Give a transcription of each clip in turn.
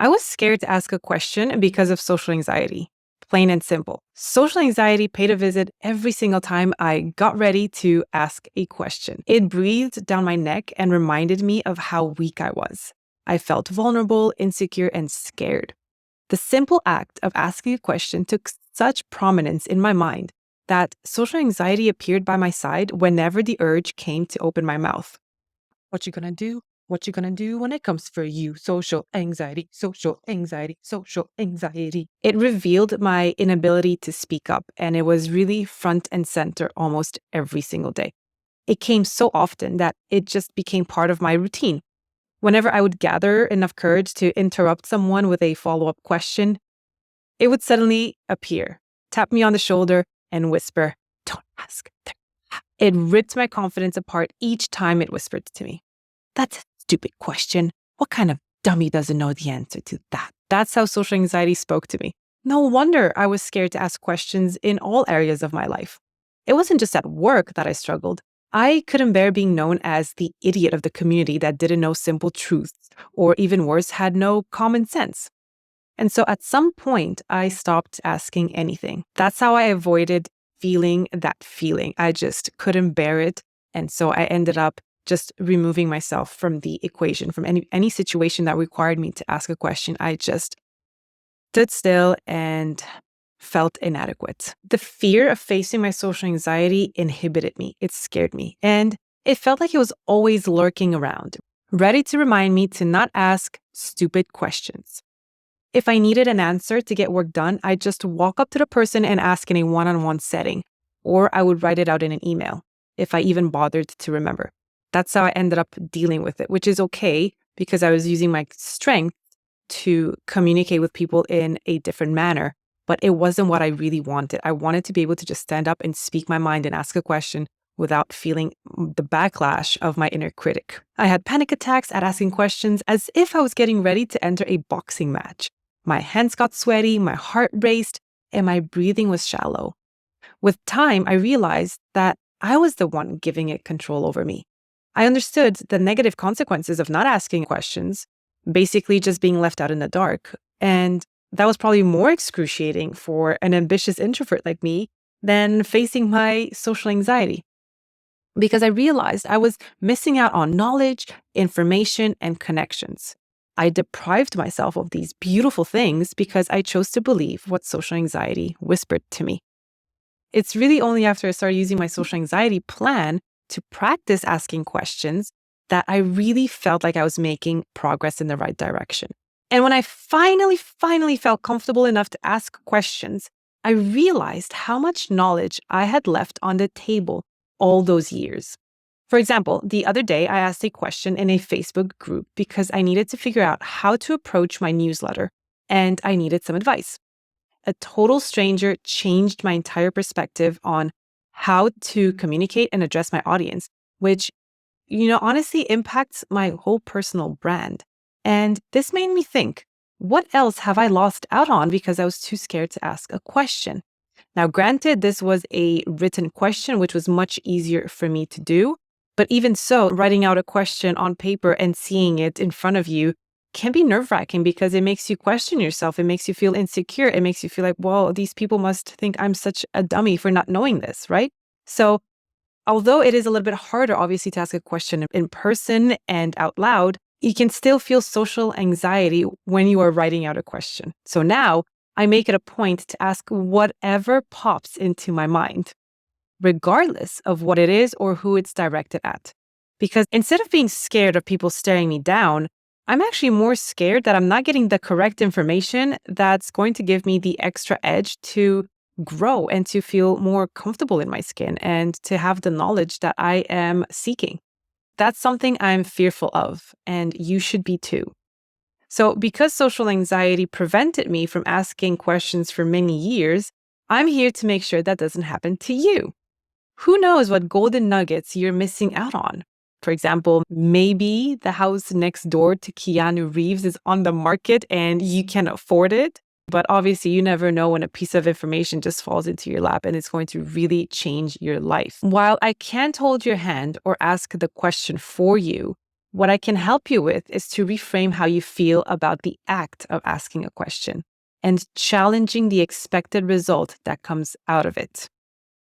I was scared to ask a question because of social anxiety. Plain and simple. Social anxiety paid a visit every single time I got ready to ask a question. It breathed down my neck and reminded me of how weak I was. I felt vulnerable, insecure, and scared. The simple act of asking a question took such prominence in my mind that social anxiety appeared by my side whenever the urge came to open my mouth. What you gonna do? What you gonna do when it comes for you? Social anxiety, social anxiety, social anxiety. It revealed my inability to speak up, and it was really front and center almost every single day. It came so often that it just became part of my routine. Whenever I would gather enough courage to interrupt someone with a follow-up question, it would suddenly appear, tap me on the shoulder, and whisper, "Don't ask." It ripped my confidence apart each time it whispered to me. "That's a stupid question. What kind of dummy doesn't know the answer to that?" That's how social anxiety spoke to me. No wonder I was scared to ask questions in all areas of my life. It wasn't just at work that I struggled. I couldn't bear being known as the idiot of the community that didn't know simple truths, or even worse, had no common sense. And so at some point, I stopped asking anything. That's how I avoided feeling that feeling. I just couldn't bear it. And so I ended up just removing myself from the equation, from any situation that required me to ask a question. I just stood still and felt inadequate. The fear of facing my social anxiety inhibited me. It scared me. And it felt like it was always lurking around, ready to remind me to not ask stupid questions. If I needed an answer to get work done, I'd just walk up to the person and ask in a one-on-one setting, or I would write it out in an email, if I even bothered to remember. That's how I ended up dealing with it, which is okay because I was using my strength to communicate with people in a different manner, but it wasn't what I really wanted. I wanted to be able to just stand up and speak my mind and ask a question without feeling the backlash of my inner critic. I had panic attacks at asking questions as if I was getting ready to enter a boxing match. My hands got sweaty, my heart raced, and my breathing was shallow. With time, I realized that I was the one giving it control over me. I understood the negative consequences of not asking questions, basically just being left out in the dark. And that was probably more excruciating for an ambitious introvert like me than facing my social anxiety. Because I realized I was missing out on knowledge, information, and connections. I deprived myself of these beautiful things because I chose to believe what social anxiety whispered to me. It's really only after I started using my social anxiety plan to practice asking questions that I really felt like I was making progress in the right direction. And when I finally felt comfortable enough to ask questions, I realized how much knowledge I had left on the table all those years. For example, the other day I asked a question in a Facebook group because I needed to figure out how to approach my newsletter and I needed some advice. A total stranger changed my entire perspective on how to communicate and address my audience, which, honestly impacts my whole personal brand. And this made me think, what else have I lost out on because I was too scared to ask a question? Now, granted, this was a written question, which was much easier for me to do. But even so, writing out a question on paper and seeing it in front of you can be nerve-wracking because it makes you question yourself. It makes you feel insecure. It makes you feel like, well, these people must think I'm such a dummy for not knowing this, right? So although it is a little bit harder, obviously, to ask a question in person and out loud, you can still feel social anxiety when you are writing out a question. So now I make it a point to ask whatever pops into my mind, regardless of what it is or who it's directed at. Because instead of being scared of people staring me down, I'm actually more scared that I'm not getting the correct information that's going to give me the extra edge to grow and to feel more comfortable in my skin and to have the knowledge that I am seeking. That's something I'm fearful of, and you should be too. So because social anxiety prevented me from asking questions for many years, I'm here to make sure that doesn't happen to you. Who knows what golden nuggets you're missing out on? For example, maybe the house next door to Keanu Reeves is on the market and you can afford it. But obviously, you never know when a piece of information just falls into your lap and it's going to really change your life. While I can't hold your hand or ask the question for you, What I can help you with is to reframe how you feel about the act of asking a question and challenging the expected result that comes out of it.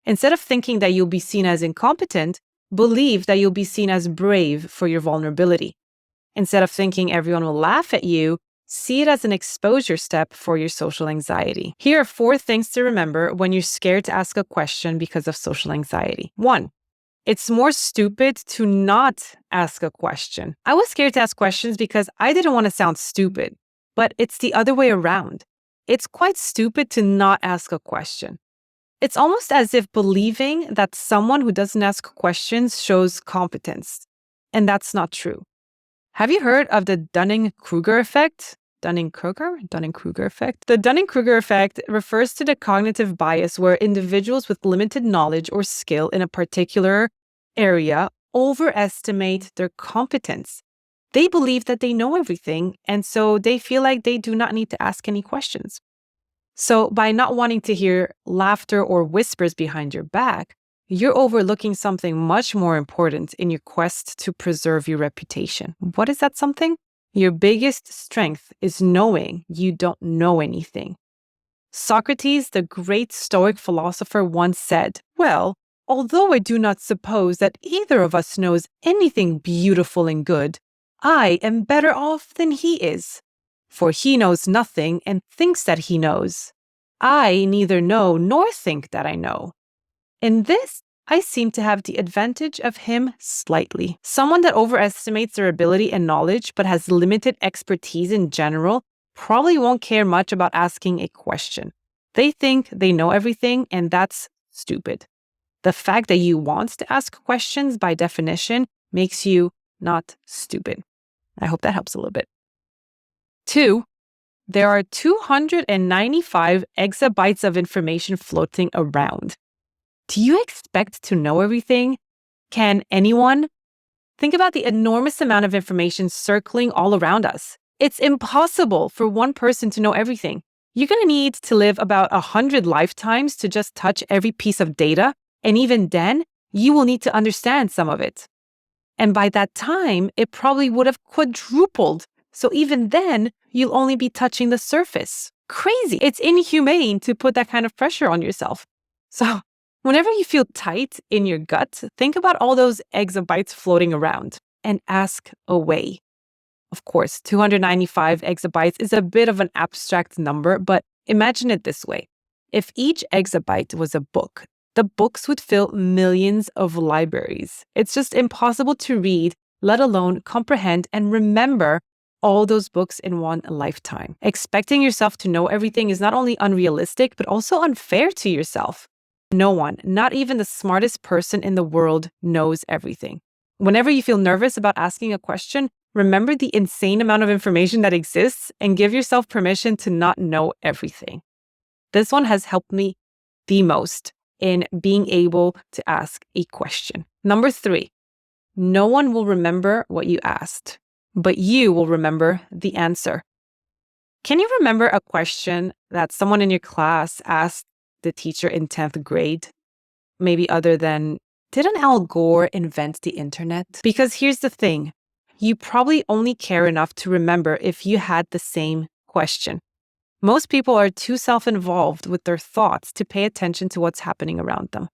Instead of thinking that you'll be seen as incompetent, believe that you'll be seen as brave for your vulnerability. Instead of thinking everyone will laugh at you, see it as an exposure step for your social anxiety. Here are 4 things to remember when you're scared to ask a question because of social anxiety. 1. It's more stupid to not ask a question. I was scared to ask questions because I didn't want to sound stupid, but it's the other way around. It's quite stupid to not ask a question. It's almost as if believing that someone who doesn't ask questions shows competence, and that's not true. Have you heard of the Dunning-Kruger effect? Dunning-Kruger effect? The Dunning-Kruger effect refers to the cognitive bias where individuals with limited knowledge or skill in a particular area overestimate their competence. They believe that they know everything, and so they feel like they do not need to ask any questions. So by not wanting to hear laughter or whispers behind your back, you're overlooking something much more important in your quest to preserve your reputation. What is that something? Your biggest strength is knowing you don't know anything. Socrates, the great Stoic philosopher, once said, "Well, although I do not suppose that either of us knows anything beautiful and good, I am better off than he is. For he knows nothing and thinks that he knows. I neither know nor think that I know. In this, I seem to have the advantage of him slightly." Someone that overestimates their ability and knowledge but has limited expertise in general probably won't care much about asking a question. They think they know everything, and that's stupid. The fact that you want to ask questions by definition makes you not stupid. I hope that helps a little bit. 2, there are 295 exabytes of information floating around. Do you expect to know everything? Can anyone? Think about the enormous amount of information circling all around us. It's impossible for one person to know everything. You're going to need to live about 100 lifetimes to just touch every piece of data, and even then, you will need to understand some of it. And by that time, it probably would have quadrupled. So even then, you'll only be touching the surface. Crazy. It's inhumane to put that kind of pressure on yourself. So whenever you feel tight in your gut, think about all those exabytes floating around and ask away. Of course, 295 exabytes is a bit of an abstract number, but imagine it this way. If each exabyte was a book, the books would fill millions of libraries. It's just impossible to read, let alone comprehend and remember all those books in one lifetime. Expecting yourself to know everything is not only unrealistic, but also unfair to yourself. No one, not even the smartest person in the world, knows everything. Whenever you feel nervous about asking a question, remember the insane amount of information that exists and give yourself permission to not know everything. This one has helped me the most in being able to ask a question. Number 3, no one will remember what you asked, but you will remember the answer. Can you remember a question that someone in your class asked the teacher in 10th grade? Maybe other than, didn't Al Gore invent the internet? Because here's the thing, you probably only care enough to remember if you had the same question. Most people are too self-involved with their thoughts to pay attention to what's happening around them.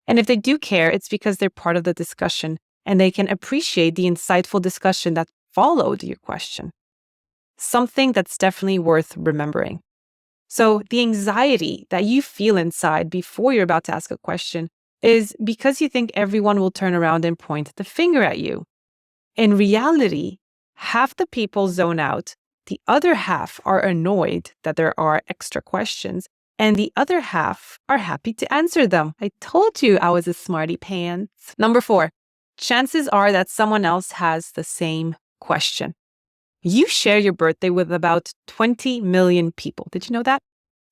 And if they do care, it's because they're part of the discussion and they can appreciate the insightful discussion that followed your question. Something that's definitely worth remembering. So the anxiety that you feel inside before you're about to ask a question is because you think everyone will turn around and point the finger at you. In reality, half the people zone out, the other half are annoyed that there are extra questions, and the other half are happy to answer them. I told you I was a smarty pants. Number 4, chances are that someone else has the same question. You share your birthday with about 20 million people. Did you know that?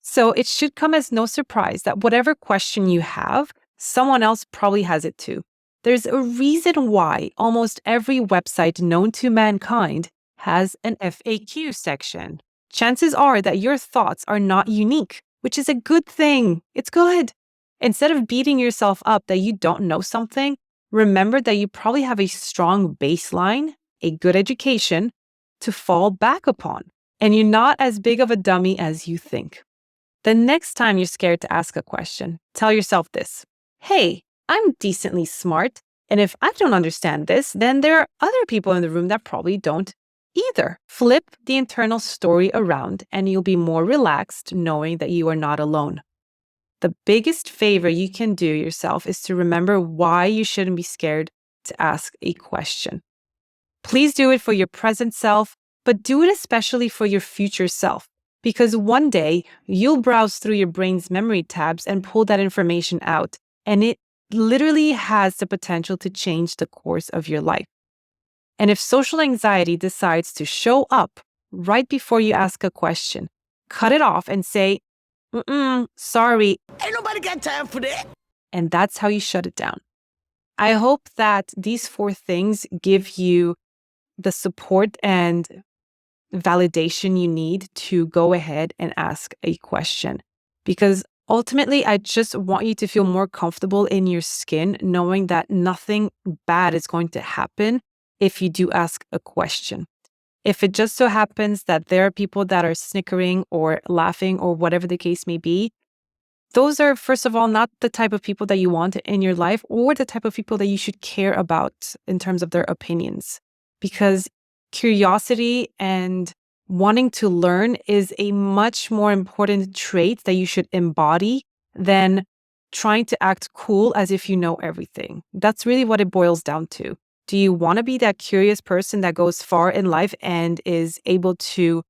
So it should come as no surprise that whatever question you have, someone else probably has it too. There's a reason why almost every website known to mankind has an FAQ section. Chances are that your thoughts are not unique, which is a good thing. It's good. Instead of beating yourself up that you don't know something, remember that you probably have a strong baseline a good education to fall back upon. And you're not as big of a dummy as you think. The next time you're scared to ask a question, tell yourself this: hey, I'm decently smart. And if I don't understand this, then there are other people in the room that probably don't either. Flip the internal story around and you'll be more relaxed knowing that you are not alone. The biggest favor you can do yourself is to remember why you shouldn't be scared to ask a question. Please do it for your present self, but do it especially for your future self. Because one day you'll browse through your brain's memory tabs and pull that information out, and it literally has the potential to change the course of your life. And if social anxiety decides to show up right before you ask a question, cut it off and say, sorry. Ain't nobody got time for that. And that's how you shut it down. I hope that these 4 things give you the support and validation you need to go ahead and ask a question. Because ultimately, I just want you to feel more comfortable in your skin, knowing that nothing bad is going to happen if you do ask a question. If it just so happens that there are people that are snickering or laughing or whatever the case may be, those are, first of all, not the type of people that you want in your life or the type of people that you should care about in terms of their opinions. Because curiosity and wanting to learn is a much more important trait that you should embody than trying to act cool as if you know everything. That's really what it boils down to. Do you want to be that curious person that goes far in life and is able to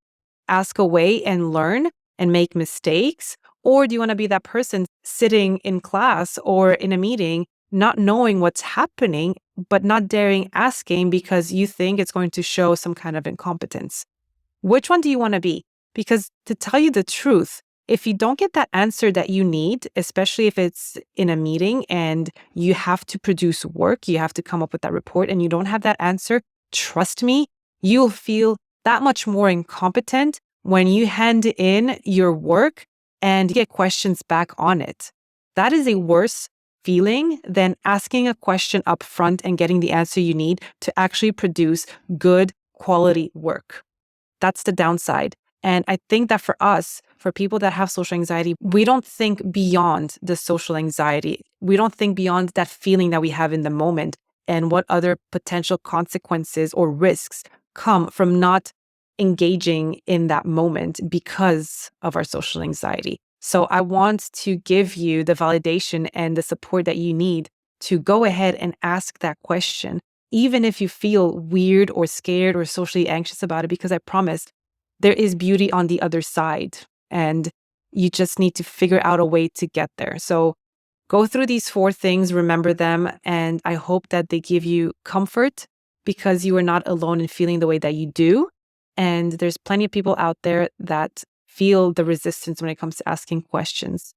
ask away and learn and make mistakes? Or do you want to be that person sitting in class or in a meeting, not knowing what's happening, but not daring asking because you think it's going to show some kind of incompetence? Which one do you want to be? Because to tell you the truth, if you don't get that answer that you need, especially if it's in a meeting and you have to produce work, you have to come up with that report and you don't have that answer, trust me, you'll feel that much more incompetent when you hand in your work and get questions back on it. That is a worse feeling than asking a question up front and getting the answer you need to actually produce good quality work. That's the downside. And I think that for us, for people that have social anxiety, we don't think beyond the social anxiety. We don't think beyond that feeling that we have in the moment and what other potential consequences or risks come from not engaging in that moment because of our social anxiety. So I want to give you the validation and the support that you need to go ahead and ask that question, even if you feel weird or scared or socially anxious about it, because I promise there is beauty on the other side and you just need to figure out a way to get there. So go through these 4 things, remember them, and I hope that they give you comfort because you are not alone in feeling the way that you do. And there's plenty of people out there that feel the resistance when it comes to asking questions.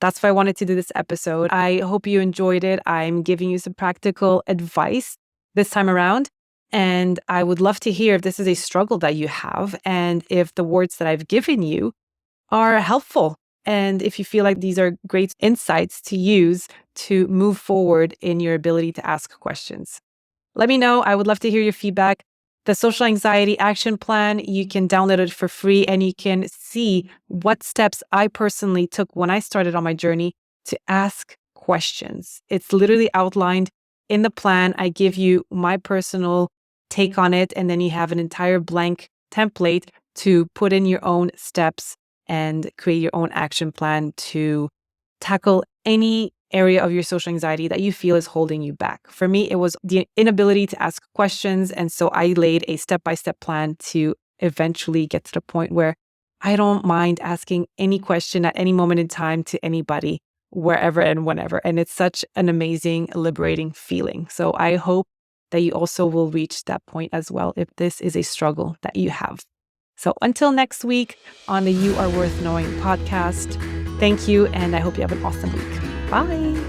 That's why I wanted to do this episode. I hope you enjoyed it. I'm giving you some practical advice this time around. And I would love to hear if this is a struggle that you have and if the words that I've given you are helpful. And if you feel like these are great insights to use to move forward in your ability to ask questions. Let me know. I would love to hear your feedback. The Social Anxiety Action Plan, you can download it for free and you can see what steps I personally took when I started on my journey to ask questions. It's literally outlined in the plan. I give you my personal take on it, and then you have an entire blank template to put in your own steps and create your own action plan to tackle any area of your social anxiety that you feel is holding you back. For me, it was the inability to ask questions. And so I laid a step-by-step plan to eventually get to the point where I don't mind asking any question at any moment in time to anybody, wherever and whenever. And it's such an amazing, liberating feeling. So I hope that you also will reach that point as well if this is a struggle that you have. So until next week on the You Are Worth Knowing podcast, thank you, and I hope you have an awesome week. Bye.